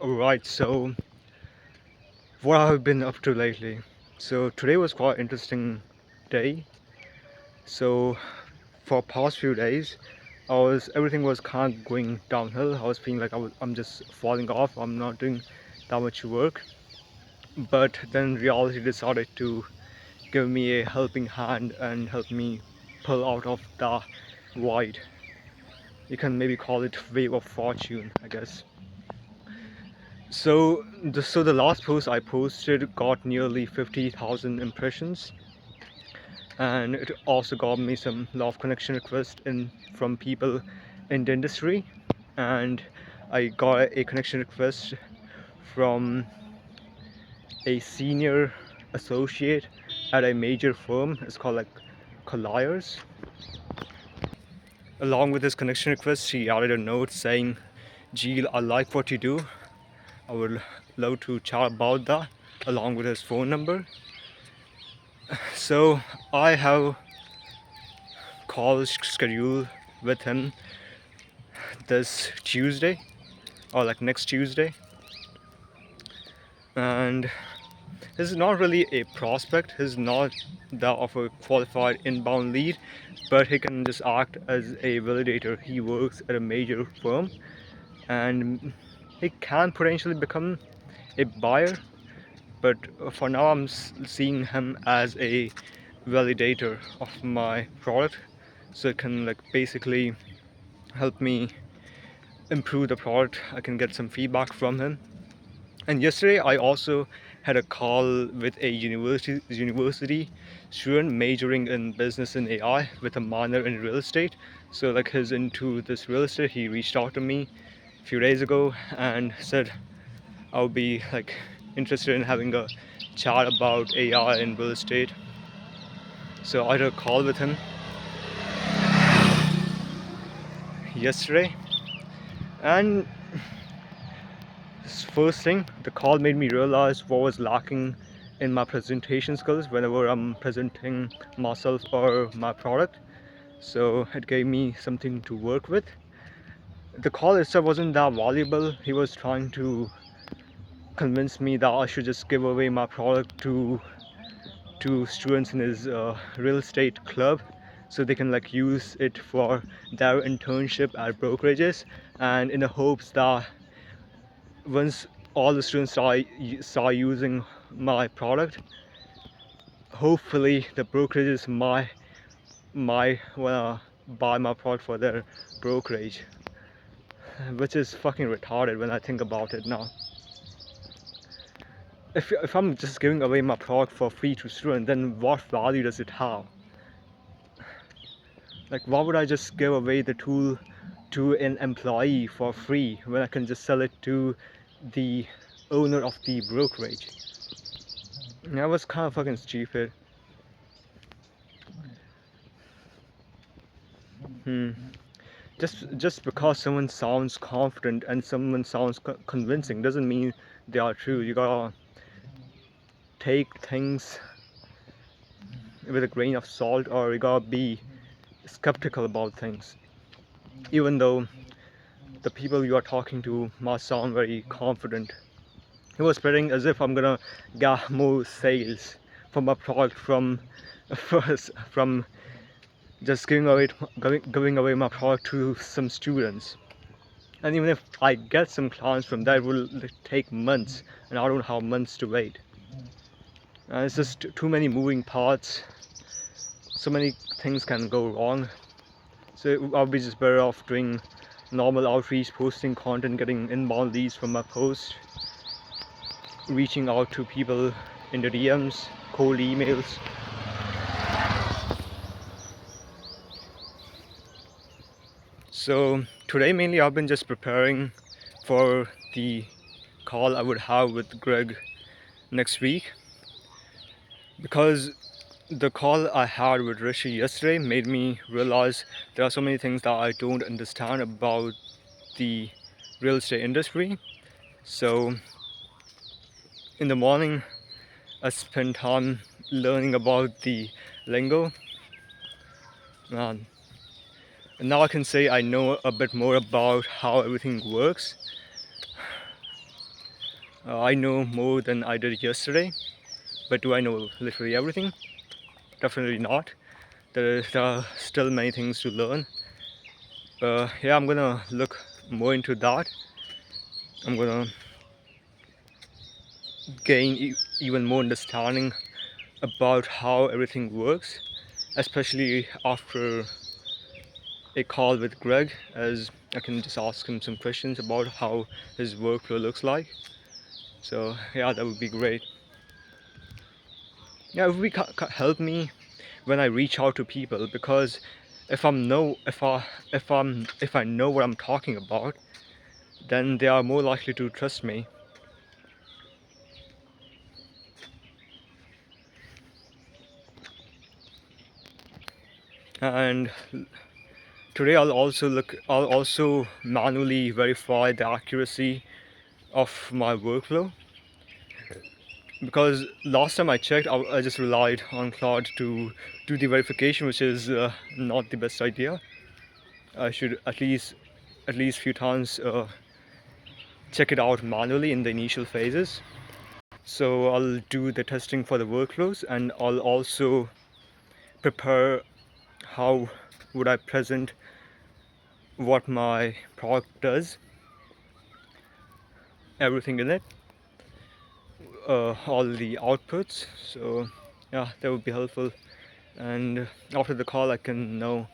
Alright, so what I've been up to lately. So today was quite an interesting day. So for past few days, everything was kind of going downhill. I was feeling like I'm just falling off. I'm not doing that much work. But then reality decided to give me a helping hand and help me pull out of the void. You can maybe call it wave of fortune, I guess. So the last post I posted got nearly 50,000 impressions, and it also got me some love connection requests in from people in the industry, and I got a connection request from a senior associate at a major firm. It's called like Colliers. Along with his connection request, he added a note saying, "Gil, I like what you do. I would love to chat about that," along with his phone number. So I have calls scheduled with him this Tuesday, or like next Tuesday. And he's not really a prospect, he's not that of a qualified inbound lead, but he can just act as a validator. He works at a major firm and he can potentially become a buyer, but for now I'm seeing him as a validator of my product, so it can like basically help me improve the product. I can get some feedback from him. And yesterday I also had a call with a university student majoring in business and AI with a minor in real estate. So like he's into this real estate. He reached out to me a few days ago and said I would be like interested in having a chat about AI in real estate. So I had a call with him yesterday, and first thing, the call made me realize what was lacking in my presentation skills whenever I'm presenting myself or my product. So it gave me something to work with. The call itself wasn't that valuable. He was trying to convince me that I should just give away my product to students in his real estate club, so they can like use it for their internship at brokerages, and in the hopes that once all the students start using my product, hopefully the brokerages might wanna buy my product for their brokerage, which is fucking retarded when I think about it now. If I'm just giving away my product for free to students, then what value does it have? Like, why would I just give away the tool to an employee for free when I can just sell it to the owner of the brokerage? That was kind of fucking stupid. Just because someone sounds confident and someone sounds convincing doesn't mean they are true. You gotta take things with a grain of salt, or you gotta be skeptical about things. Even though the people you are talking to must sound very confident. He was spreading as if I'm gonna get more sales from my product from first from just giving away my product to some students. And even if I get some clients from that, it will take months, and I don't have months to wait. And it's just too many moving parts. So many things can go wrong. So I'll be just better off doing normal outreach, posting content, getting inbound leads from my post, reaching out to people in the DMs, cold emails. So today mainly I've been just preparing for the call I would have with Greg next week, because the call I had with Rishi yesterday made me realize there are so many things that I don't understand about the real estate industry. So in the morning I spent time learning about the lingo, and now I can say I know a bit more about how everything works. I know more than I did yesterday, but do I know literally everything? Definitely not. There are still many things to learn. Yeah, I'm gonna look more into that. I'm gonna gain even more understanding about how everything works, especially after a call with Greg, as I can just ask him some questions about how his workflow looks like. So yeah, that would be great. Yeah, it would be help me when I reach out to people, because if I know what I'm talking about, then they are more likely to trust me. And today I'll also manually verify the accuracy of my workflow, because last time I checked, I just relied on Claude to do the verification, which is not the best idea. I should at least few times check it out manually in the initial phases. So I'll do the testing for the workflows, and I'll also prepare how would I present what my product does, everything in it, all the outputs. So yeah, that would be helpful. And after the call, I can know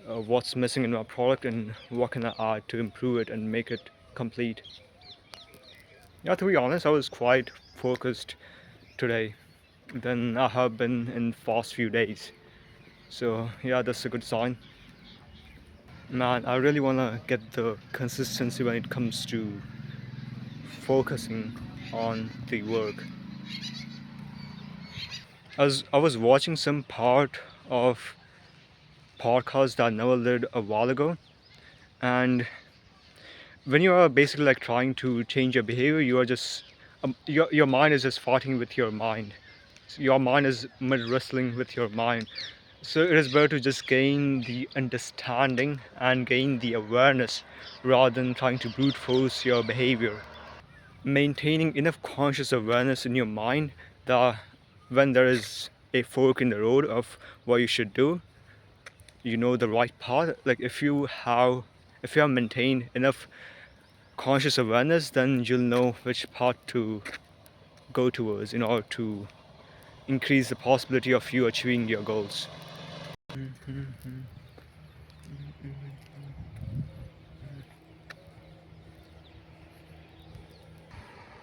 what's missing in my product and what can I add to improve it and make it complete. Yeah, to be honest, I was quite focused today than I have been in past few days. So yeah, that's a good sign. Man, I really want to get the consistency when it comes to focusing on the work. I was watching some part of podcast that Noah did a while ago, and when you are basically like trying to change your behavior, you are just your mind is just fighting with your mind. Your mind is mid wrestling with your mind. So it is better to just gain the understanding and gain the awareness rather than trying to brute force your behavior. Maintaining enough conscious awareness in your mind that when there is a fork in the road of what you should do, you know the right path. Like if you have maintained enough conscious awareness, then you'll know which path to go towards in order to increase the possibility of you achieving your goals.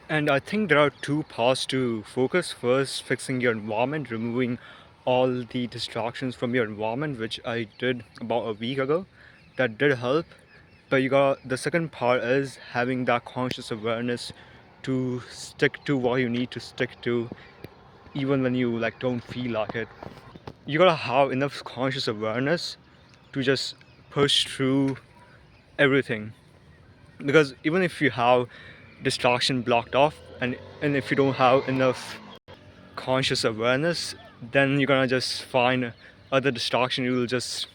And I think there are two paths to focus. First, fixing your environment, removing all the distractions from your environment, which I did about a week ago. That did help. But you got the second part is having that conscious awareness to stick to what you need to stick to, even when you like don't feel like it. You gotta have enough conscious awareness to just push through everything, because even if you have distraction blocked off, and if you don't have enough conscious awareness, then you're gonna just find other distraction. You'll just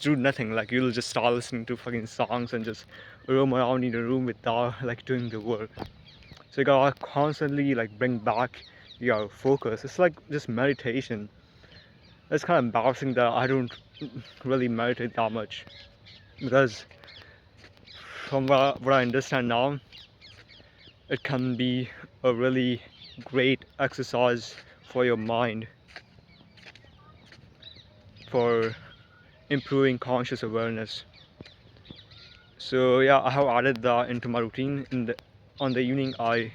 do nothing. Like you'll just start listening to fucking songs and just roam around in the room without like doing the work. So you gotta constantly like bring back your focus. It's like just meditation. It's kind of embarrassing that I don't really meditate that much, because from what I understand now, it can be a really great exercise for your mind, for improving conscious awareness. So yeah, I have added that into my routine. On the evening, I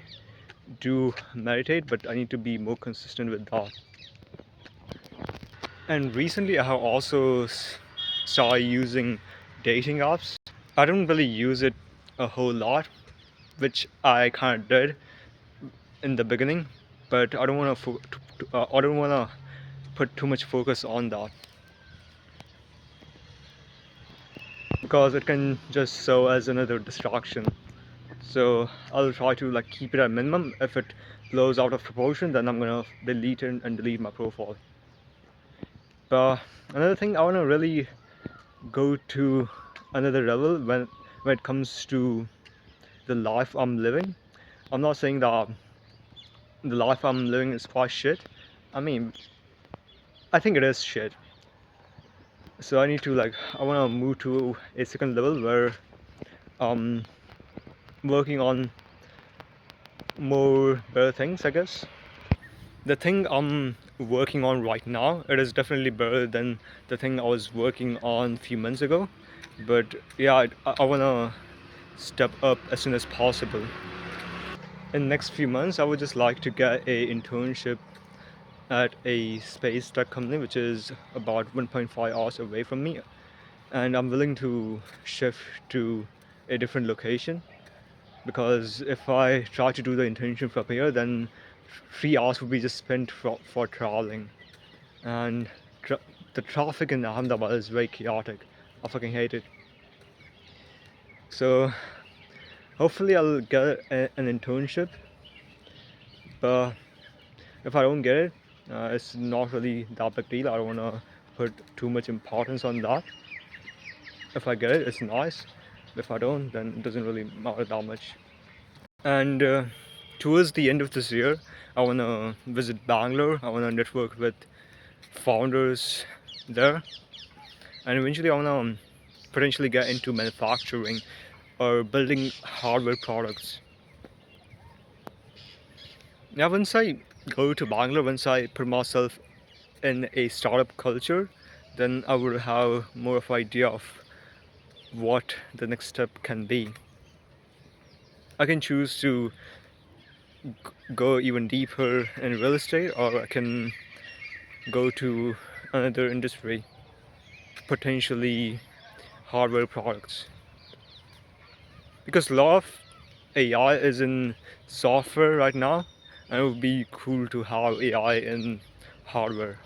do meditate, but I need to be more consistent with that. And recently, I have also started using dating apps. I don't really use it a whole lot, which I kind of did in the beginning, but I don't want I don't want to put too much focus on that, because it can just serve as another distraction. So I'll try to like keep it at minimum. If it blows out of proportion, then I'm gonna delete it and delete my profile. But another thing, I want to really go to another level when it comes to the life I'm living. I'm not saying that the life I'm living is quite shit. I mean, I think it is shit. So I need to I want to move to a second level where I'm working on more better things, I guess. The thing I'm working on right now, it is definitely better than the thing I was working on a few months ago. But yeah, I want to step up as soon as possible. In the next few months, I would just like to get a internship at a space tech company, which is about 1.5 hours away from me. And I'm willing to shift to a different location, because if I try to do the internship from here, then 3 hours would be just spent for traveling. And the traffic in Ahmedabad is very chaotic. I fucking hate it. So hopefully I'll get an internship, but if I don't get it, it's not really that big deal. I don't want to put too much importance on that. If I get it, it's nice. If I don't, then it doesn't really matter that much. And towards the end of this year, I want to visit Bangalore. I want to network with founders there, and eventually I want to potentially get into manufacturing or building hardware products. Now, once I go to Bangalore, once I put myself in a startup culture, then I would have more of an idea of what the next step can be. I can choose to go even deeper in real estate, or I can go to another industry, potentially hardware products. Because a lot of AI is in software right now, and it would be cool to have AI in hardware.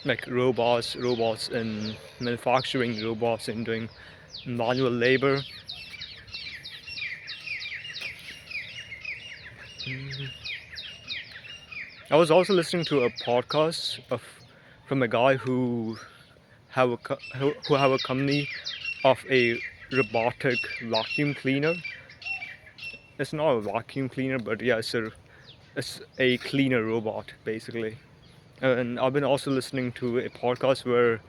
Like robots in manufacturing, robots in doing manual labor. I was also listening to a podcast from a guy who have a company of a robotic vacuum cleaner. It's not a vacuum cleaner, but yeah, it's a cleaner robot basically. And I've been also listening to a podcast where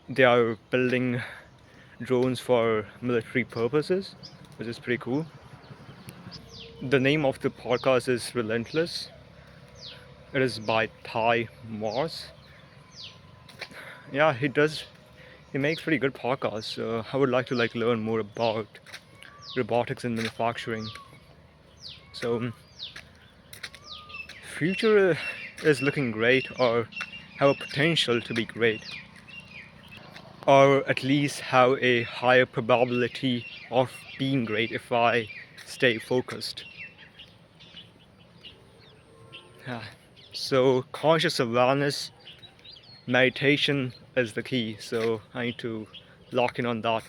they are building drones for military purposes, which is pretty cool. The name of the podcast is Relentless. It is by Ty Moss. Yeah, he makes pretty good podcasts. I would like to learn more about robotics and manufacturing. So future is looking great, or have a potential to be great, or at least have a higher probability of being great if I stay focused. Yeah. So conscious awareness, meditation is the key. So I need to lock in on that.